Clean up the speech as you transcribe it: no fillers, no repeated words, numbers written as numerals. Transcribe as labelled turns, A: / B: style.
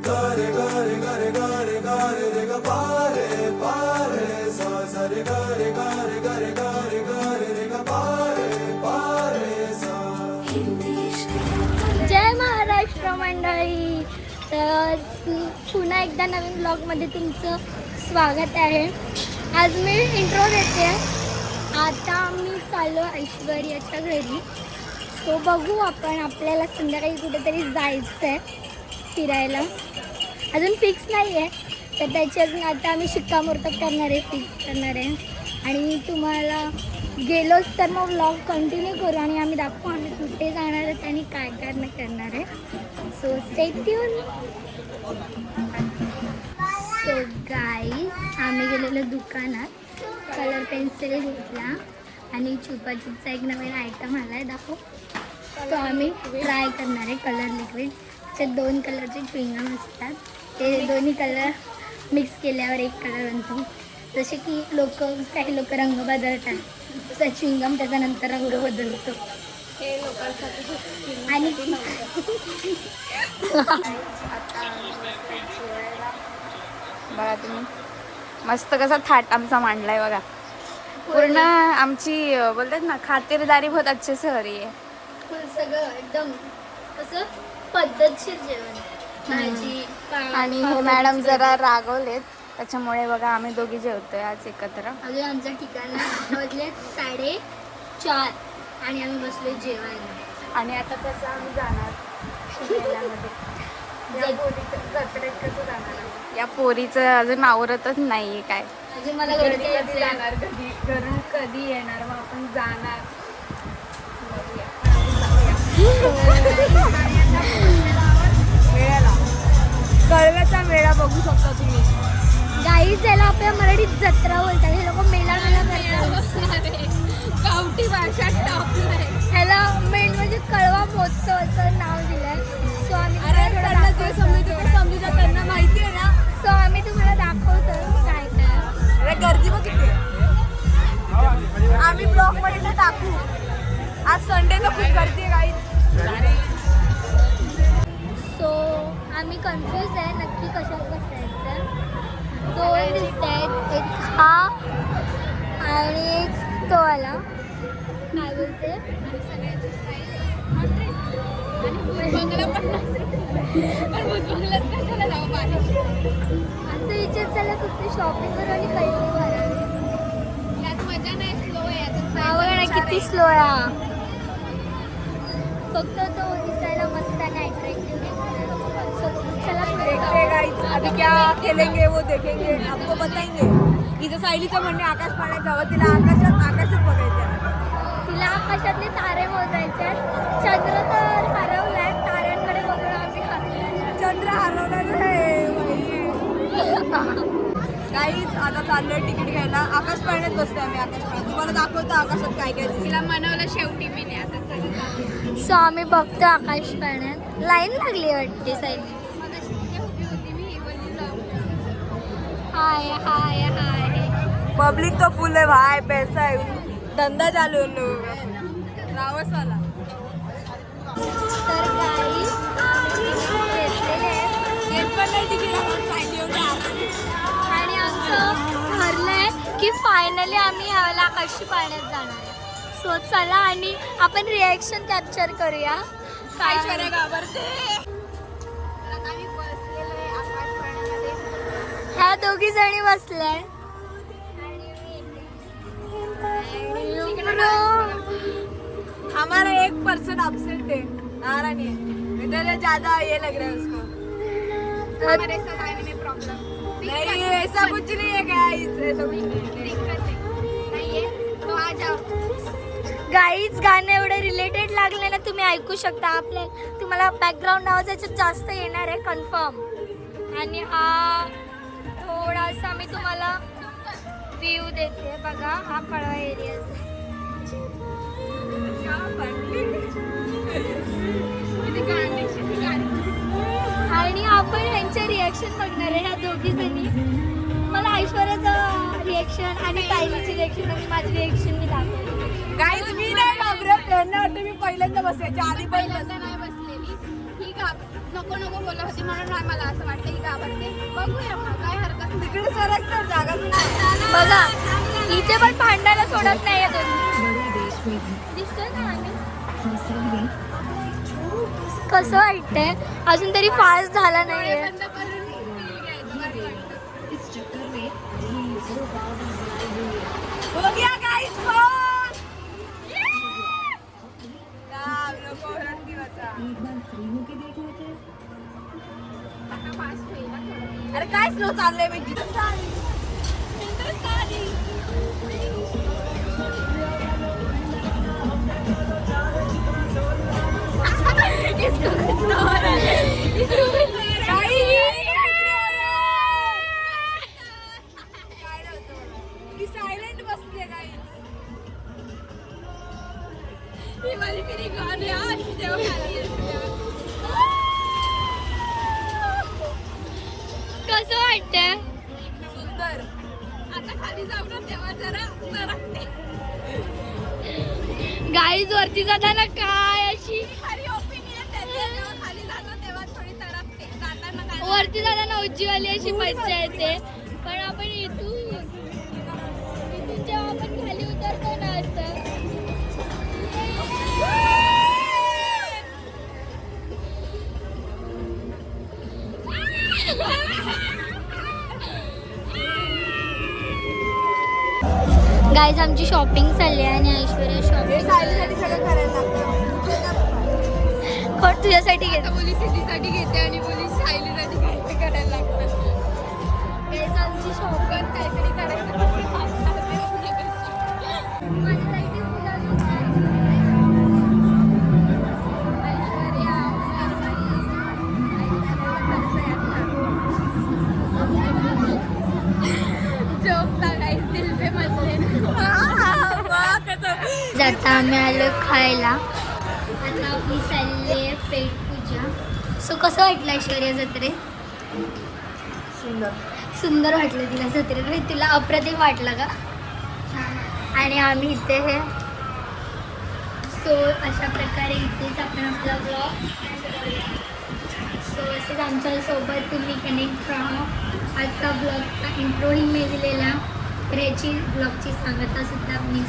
A: गारे गारे गारे गारे गारे रे ग पारे पारे सा सा रे गारे गारे गारे गारे गारे रे ग पारे पारे सा.
B: जय महाराष्ट्र मंडळी. तर पुन्हा एकदा नवीन ब्लॉगमध्ये तुमचं स्वागत आहे. आज मी इंट्रो देते. आता मी चाललो ऐश्वर्याच्या घरी. सो बघू आपण, आपल्याला संध्याकाळी कुठेतरी जायचं आहे फिरायला. अजून फिक्स नाही आहे, तर त्याची अजून आता आम्ही शिक्कामोर्तब करणार आहे, फिक्स करणार आहे. आणि तुम्हाला गेलोच तर मग व्लॉग कंटिन्यू करू आणि आम्ही दाखवू आम्ही कुठे जाणार आहेत आणि काय काय करणार आहे. So stay tune. So guys, आम्ही गेलेलो दुकानात, कलर पेन्सिल घेतला आणि चुपाचुपचा एक नवीन आयटम आला आहे, दाखव. तो आम्ही ट्राय करणार आहे. कलर लिक्विड, त्याच्यात 2 कलरचे च्युइंगम असतात. ते दोन्ही कलर मिक्स केल्यावर एक कलर बनतो. जसे की काही लोक रंग बदलतात, तसा च्युइंगम त्याच्यानंतर रंग बदलतो.
C: हे लोकांसाठी
B: आणि
C: बघा तुम्ही मस्त कसा थाट आमचा मांडलाय बघा. पूर्ण आमची बोलतात ना खातिरदारी बहुत अच्छे से हो रही है.
B: सगळं एकदम कसं पद्धतशीर जेवण, भाजी
C: आणि हे मॅडम जरा रागवलेत, त्याच्यामुळे बघा आम्ही दोघी जेवतोय आज एकत्र.
B: अजून आमच्या ठिकाणी वाजले 4:30 आणि आम्ही बसलोय जेवायला.
C: आणि आता कसं आम्ही जाणार जत्रेत कसं जाणार. या पोरीचं अजून आवरतच नाहीये काय.
B: अजून मला घरी जायचंय.
C: जाणार कधी, घरून कधी येणार, मग आपण जाणार. वेळेला कळव्याचा मेळा बघू शकता तुम्ही.
B: गाईज, याला आपल्या मराठीत जत्रा बोलतात. हे लोक मेला करतात.
C: गावठी भाषा टाकलाय.
B: ह्याला मेन म्हणजे कळवा महोत्सवाचं नाव दिलंय. सो आम्ही
C: त्यांना माहिती आहे ना.
B: सो आम्ही तुम्हाला दाखवतो काय काय.
C: गर्दी बघ किती आहे. आम्ही ब्लॉग मध्ये टाकू. आज संडेला खूप गर्दी आहे गाईज.
B: सो आम्ही कन्फ्यूज आहे नक्की कशात बसायचं. 2 दिसत आहेत, एक हा आणि एक तो आला. काय बोलते आमचा विचार चालला फक्त शॉपिंग करू आणि पैसे भरा.
C: यात मजा नाही, स्लो आहे.
B: आवड किती स्लो आहे. फक्त तो दिसायला मस्त आणि अट्रॅक्टिव्ह दिसतो. चला पुढे.
C: गाइस, अभी क्या खेलेंगे वो देखेंगे, आपको बताएंगे. इथं सायलीचं म्हणणे आकाश पाण्यात जावं, तिला आकाशात बघायचं.
B: तिला आकाशातले तारे मोजायचे आहेत. चंद्र तर हरवलाय, ताऱ्यांकडे बघून आम्ही हसलो.
C: चंद्र हरवलेलं आहे गाईज. आता चाललोय तिकीट घ्यायला. आकाश पाण्यात बसतोय आम्ही. आकाश पाण्यात तुम्हाला दाखवतो आकाशात काय काय दिसतं. तिला मनवलं शेवटी मी नाही. आता
B: सो आम्ही बघतो आकाश पाण्यात. लाईन लागली वाटते साईड. हाय हाय हाय.
C: पब्लिक तो फुल है भाई, पैसा है, धंधा चालू है उन लोगों का. रावस वाला.
B: तर गाईज, आणि आमचं ठरलंय की फायनली आम्ही ह्यावेळेला आकाशी पाण्यात जाणार आहे. सो चला आणि आपण रिॲक्शन कॅप्चर करूया.
C: ऐश्वर्या घाबरते. आम्ही बसलेलो आहे आकाश पाण्यामध्ये.
B: ह्या 2 जणी बसल्या.
C: हमारा 1% अपसेट है, नारानी है. इधर ज्यादा ये लग रहा है उसको. हमारे साथ आने में प्रॉब्लम नहीं, ऐसा कुछ नहीं है गाइस, ऐसा कुछ नहीं है. तो आ जाओ.
B: गाईज, गाणं एवढं रिलेटेड लागलं ना, तुम्ही ऐकू शकता. तुम्हाला बॅकग्राऊंड आवाज याच्यात जास्त येणार आहे कन्फर्म. आणि हा थोडासा मी तुम्हाला व्ह्यू देते बघा. हा कळवा एरिया. आणि आपण ह्यांचे रिॲक्शन बघणार आहे. ह्या 2 जणी. मला ऐश्वर्याचं रिॲक्शन आणि सायलीची रिॲक्शन आणि माझी रिॲक्शन मी दाखवली.
C: गाइस, मी नाही घाबरत. त्यांना वाटतं मी पहिल्यांदा बसायच्या आधी पहिल्यांदा नाही बसलेली. ही घाबरत. नको नको बोलत होती म्हणून नाही मला असं वाटतं की घाबरते. बघूया मग काय हरकत नाही. तिकडे सरक तर जागा
B: बघा इथे पण भांडायला सोडत नाहीये तुम्ही. दिसतोय ना आम्ही कसं वाटतंय अजून तरी फास्ट झाला नाहीये.
C: बंद करून feel घ्यायचं, भारी वाटतं. बघूया guys, फोन. राम, नको ओरडती आता. आता fast होईल ना थोडं. अरे काय स्लो चाललंय मी जिथं सायलेंट बसले काय
B: कसं वाटतंय
C: सुंदर. आता खाली जाऊ ना तेव्हा जरा सरकते.
B: गाईज वरती जाताना काय अशी
C: खरी ओपिनियन त्याची जेव्हा खाली जातो तेव्हा थोडी तडकते. जाताना काय
B: वरती जाताना उज्जीवाली अशी मज्जा येते पण आपण इथून जेव्हा आपण खाली उतरतो ना असं गाईज आमची शॉपिंग चालली आहे आणि ऐश्वर्या शॉपिंग
C: सायलीसाठी सगळं करायला लागतं.
B: कोण तुझ्यासाठी घेत
C: मुली सिद्धीसाठी घेते आणि मुली सायलीसाठी काहीतरी करायला लागतं.
B: गाईज आमची शॉपिंग
C: काहीतरी करायचं
B: जाता आम्ही आलो खायला. आता आपली चालली आहे पेट पूजा. सो कसं वाटलं ऐश्वर्या जत्रेत? सुंदर वाटलं तिला जत्रेत. तिला अप्रतिम वाटलं का? आणि आम्ही इथे हे सो अशा प्रकारे इथेच आपण आपला ब्लॉग सो असंच आमच्यासोबत तुम्ही कनेक्ट राहा. आजचा ब्लॉगचा इंट्रोही मी दिलेला तर याची ब्लॉगची सांगतासुद्धा मी